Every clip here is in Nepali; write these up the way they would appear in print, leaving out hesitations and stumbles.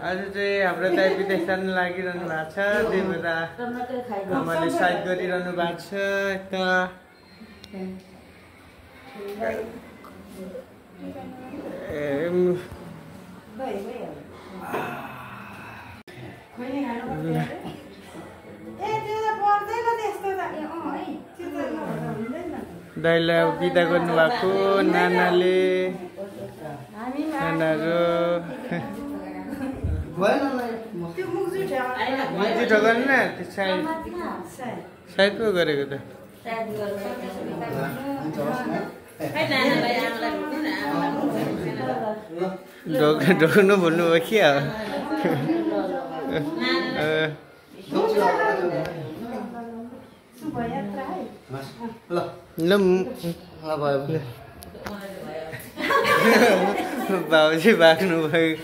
आज चाहिँ हाम्रो दाइ विदेश जानु लागिरहनु भएको छ, त्यही भएर आमाले साइड गरिरहनु भएको छ। यता दाइलाई बिदा गर्नुभएको नानाले नानाहरू मुक्ति गर्न त्यो साइड पो गरेको त ढोक्नु भुल्नु भयो कि बाबुजी बाँच्नु भयो।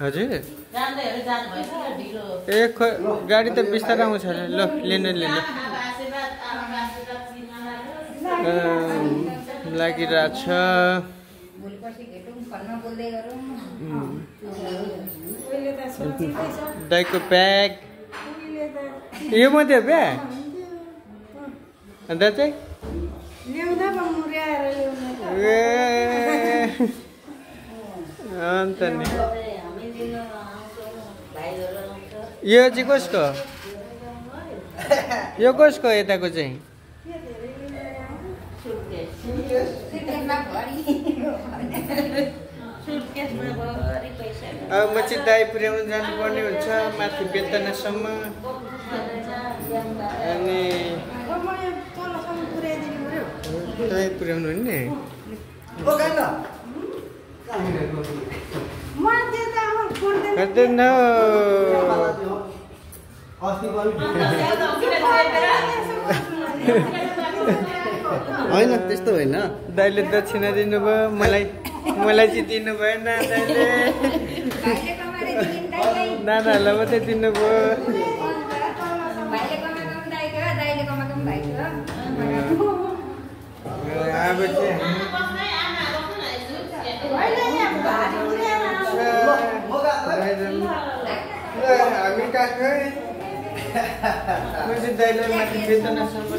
हजुर ए गाडी त बिस्तारै आउँछ ल लिनु लागिरहेछ। दाइको ब्याग यो मात्रै ब्याग अन्त चाहिँ अन्त नि यो चाहिँ कसको यो कसको यताको चाहिँ अब म चाहिँ दाइ पुर्याउनु जानुपर्ने हुन्छ माथि बेतनासम्म। अनि दाइ पुर्याउनु नि होइन त्यस्तो होइन। दाइले दक्षिणा दिनुभयो, मलाई चाहिँ दिनु भएन। दाइले नानाहरूलाई मात्रै दिनुभयो। अब चाहिँ हामी कहाँ म चाहिँ दाइलाई माथि बेतनासम्म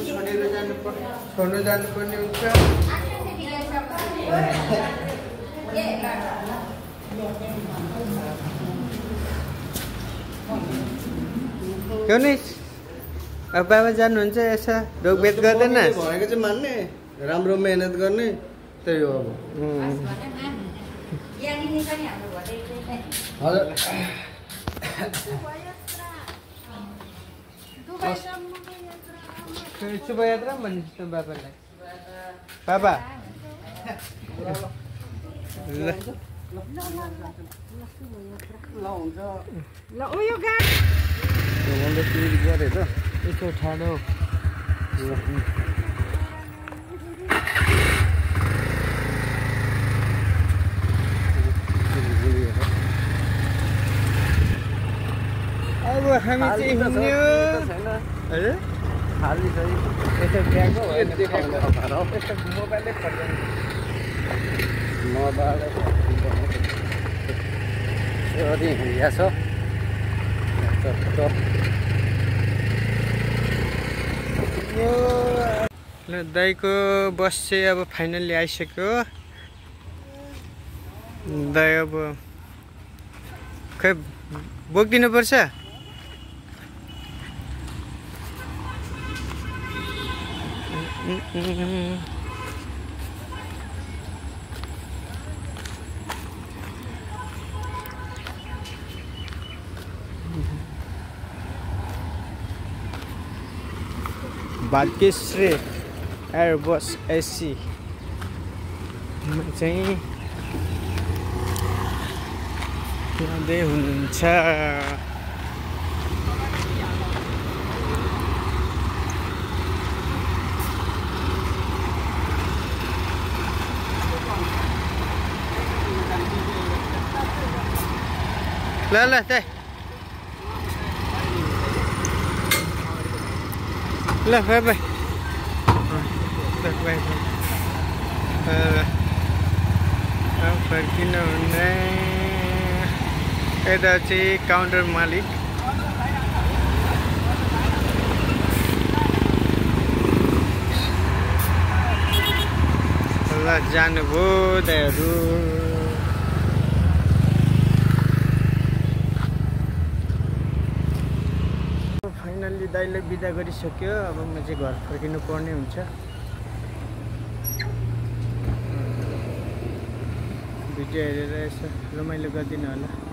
छोड्नु जानुपर्ने हुन्छ। अब बाबा जानुहुन्छ यसो ढोकभेद गर्दैन भनेको चाहिँ मान्ने राम्रो मेहनत गर्ने त्यही हो। शुभयात्रा भनिस् त बाबालाई। बाबा यसो ठाडो अब हामी चाहिँ हिँड्यो। खाली चाहिँ यसो ब्याग मोबाइलै पर्दैन दाइको बस चाहिँ अब फाइनल्ली आइसक्यो। दाइ अब खै बोकिदिनु पर्छ। भाग्यश्री एयरबस एसी चाहिँ जाँदै हुनुहुन्छ। ल ल त ल बाई बाई। फर्किनु हुने यता चाहिँ काउन्टर मालिक ल जानुभयो दाइहरू। फाइनल्ली दाइले बिदा गरिसक्यो। अब म चाहिँ घर फर्किनु पर्ने हुन्छ। भिडियो हेरेर यसो रमाइलो गरिदिनु होला।